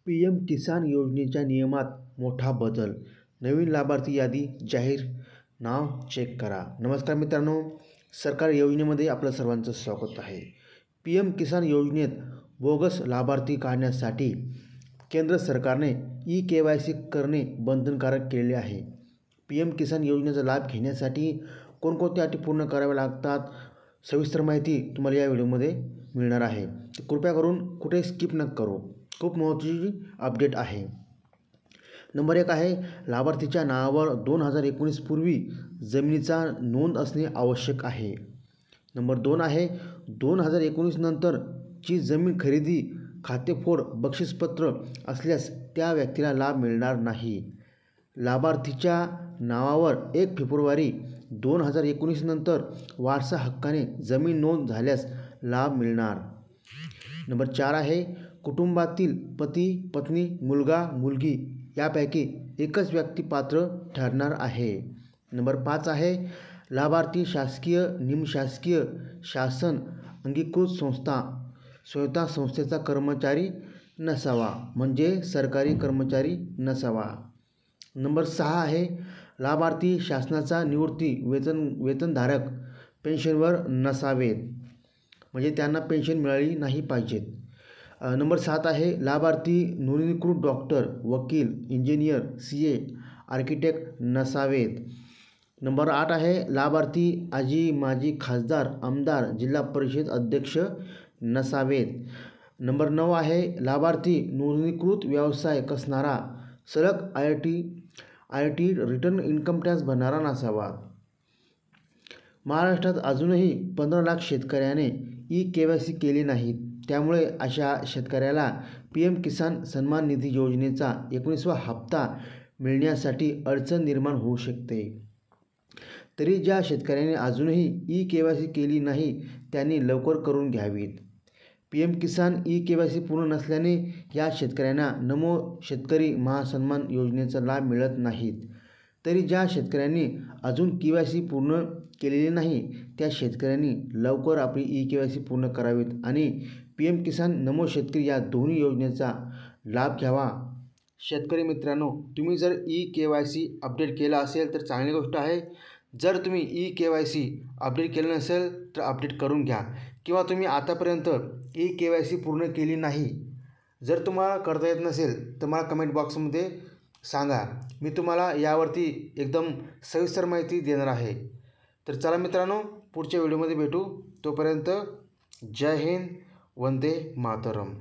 PM. किसान योजनेच्या नियमात मोठा बदल. नवीन लाभार्थी यादी जाहीर. नाव चेक करा. नमस्कार मित्रांनो, सरकार योजनेमध्ये आपलं सर्वांचं स्वागत आहे. पी.एम. किसान योजनेत बोगस लाभार्थी काढण्यासाठी केंद्र सरकारने ई-KYC करणे बंधनकारक केलेले आहे. पी.एम. किसान योजनेचा लाभ घेण्यासाठी कोणकोणत्या अटी पूर्ण कराव्या लागतात, सविस्तर माहिती तुम्हाला या व्हिडिओमध्ये मिळणार आहे. कृपया करून कुठे स्किप न करू. खूप महत्त्वाची अपडेट आहे. नंबर 1 आहे, लाभार्थीच्या नावावर 2019 पूर्वी जमिनीचा नोंद असणे आवश्यक आहे. नंबर 2 आहे, 2019 नंतरची जमीन खरेदी, खातेफोड, बक्षीसपत्र असल्यास त्या व्यक्तीला लाभ मिळणार नाही. लाभार्थीच्या नावावर 1 फेब्रुवारी 2019 नंतर वारसा हक्काने जमीन नोंद झाल्यास लाभ मिळणार. नंबर 4 आहे, कुटुंबातील पती, पत्नी, मुलगा, मुलगी यापैकी एकच व्यक्ती पात्र ठरणार आहे. नंबर 5 आहे, लाभार्थी शासकीय, निमशासकीय, शासन अंगीकृत संस्था, स्वयंता संस्थेचा कर्मचारी नसावा, म्हणजे सरकारी कर्मचारी नसावा. नंबर 6 आहे, लाभार्थी शासनाचा निवृत्ती वेतनधारक पेन्शनवर नसावेत, म्हणजे त्यांना पेन्शन मिळाली नाही पाहिजेत. नंबर 7 आहे, लाभार्थी नोंदणीकृत डॉक्टर, वकील, इंजिनियर, CA, आर्किटेक्ट नसावेत. नंबर 8 आहे, लाभार्थी आजी माजी खासदार, आमदार, जिल्हा परिषद अध्यक्ष नसावेत. नंबर 9 आहे, लाभार्थी नोंदणीकृत व्यवसाय कसणारा, सलग IRT रिटर्न इन्कम टॅक्स भरणारा नसावा. महाराष्ट्रात अजूनही 15 लाख शेतकऱ्याने ई-KYC केले नाहीत. त्यामुळे अशा शेतकऱ्याला पी.एम. किसान सन्मान निधी योजनेचा 19वा हप्ता मिळण्यासाठी अडचण निर्माण होऊ शकते. तरी ज्या शेतकऱ्यांनी अजूनही ई-KYC केली नाही त्यांनी लवकर करून घ्यावीत. पी.एम. किसान ई-KYC पूर्ण नसल्याने या शेतकऱ्यांना नमो शेतकरी महासन्मान योजनेचा लाभ मिळत नाहीत. तरी ज्या शेतकऱ्यांनी अजून KYC पूर्ण केलेले नाही त्या शेतकऱ्यांनी लवकर आपली ई-KYC पूर्ण करावीत आणि पी.एम. किसान, नमो शेतकरी या दोन्ही योजनेचा लाभ घ्यावा. शेतकरी मित्रांनो, तुम्ही जर ई-KYC अपडेट केला असेल तर चांगली गोष्ट आहे. जर तुम्ही ई-KYC अपडेट केलं नसेल तर अपडेट करून घ्या, किंवा तुम्ही आतापर्यंत ई-KYC पूर्ण केली नाही, जर तुम्हाला करता येत नसेल तर मला कमेंट बॉक्समध्ये सांगा. मी तुम्हाला यावरती एकदम सविस्तर माहिती देणार आहे. तर चला मित्रांनो, पुढच्या व्हिडिओमध्ये भेटू. तोपर्यंत जय हिंद, वंदे मातरम.